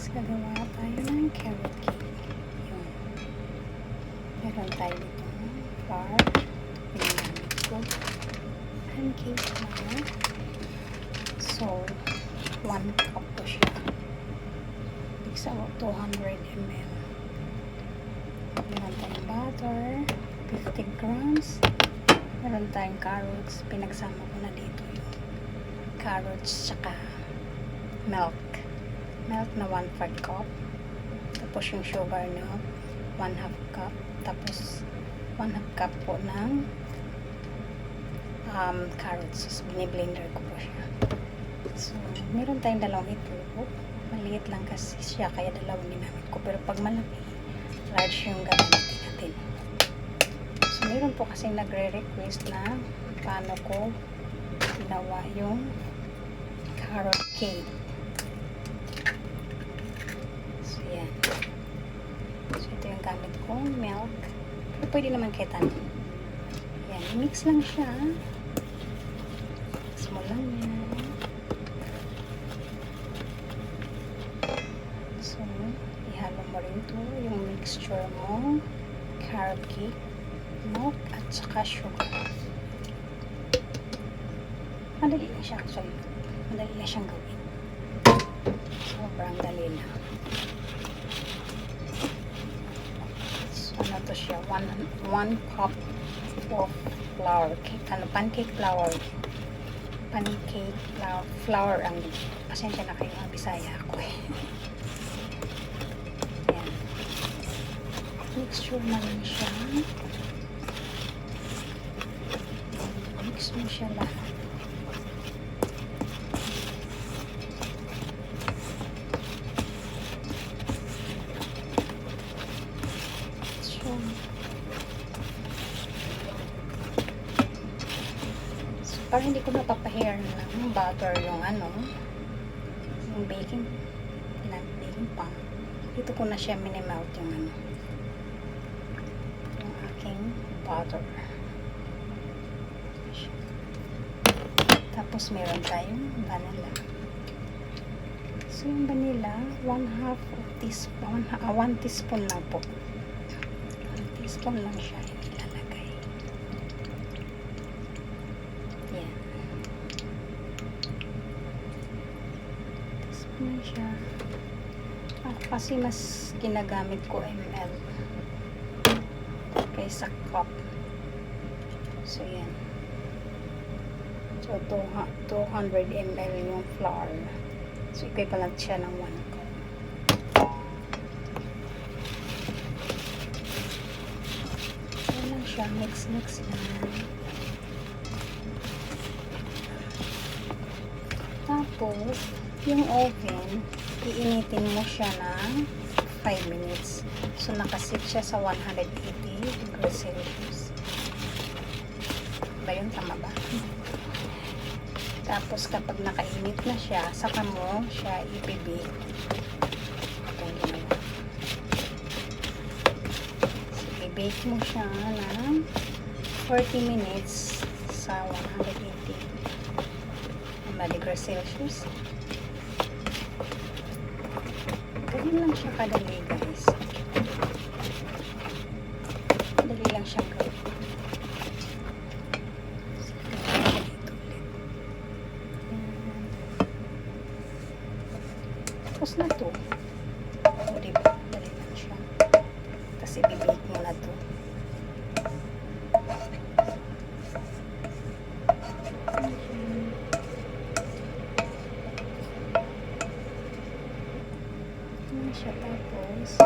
Gagawa tayo ng carrot cake. Yun. Meron tayo dito flour. Pinagamit ko. Pancake flour. So, 1 cup po siya. It's about 200 ml. Meron tayong butter. 50 grams. Meron tayong carrots. Pinagsama ko na dito yung carrots tsaka milk na 1/4 cup. Tapos yung sugar na 1/2 cup. Tapos 1/2 cup po ng carrots. So, biniblender ko po siya. So, meron tayong dalawang itlog. Maliit lang kasi siya, kaya dalawang ginamit ko. Pero pag malaki, large yung gagamitin natin. So, meron po kasi nagre-request na paano ko ginawa yung carrot cake. So, yan. So, ito yung gamit kong milk. Pero pwede naman ketan. Yan. I-mix lang siya. Mix mo lang yan. So, ihalo mo rin to yung mixture mo. Carrot cake, milk, at saka sugar. Madali lang siya actually. Madali lang siyang gawin. Sobrang dali lang. So, ano to siya? 1 cup of flour. Pancake flour. Pancake flour ang pasensya na kayo, Bisaya ako eh. Ayan. Mixture na rin siya. Mix mo siya lahat. So, parang hindi ko napapahair ng butter yung yung baking pan. Dito ko na siya minimelt yung yung aking butter. Tapos meron tayong vanilla. So yung vanilla, 1/2 teaspoon, 1 teaspoon lang po. 1 teaspoon lang siya ilalagay. Yan. Teaspoon lang siya. Kasi mas ginagamit ko ml kaysa cup. So yan. So 200 ml yung flour. So equivalent siya ng 1 cup. Yan lang siya. Mix lang. Tapos yung oven, iinitin mo siya ng 5 minutes. So, nakasit siya sa 180 degrees Celsius. Ba yun? Tama ba? Tapos, kapag nakainit na siya, saka mo siya ipibake. Itong ginawa. So, i-bake mo siya ng 40 minutes sa 180 degrees Celsius. Ganyan lang siya kadali, guys. Dali lang siya gawin. Tapos na to. O, diba? Dali lang siya. Tapos i-bake mo na to. Siya tapos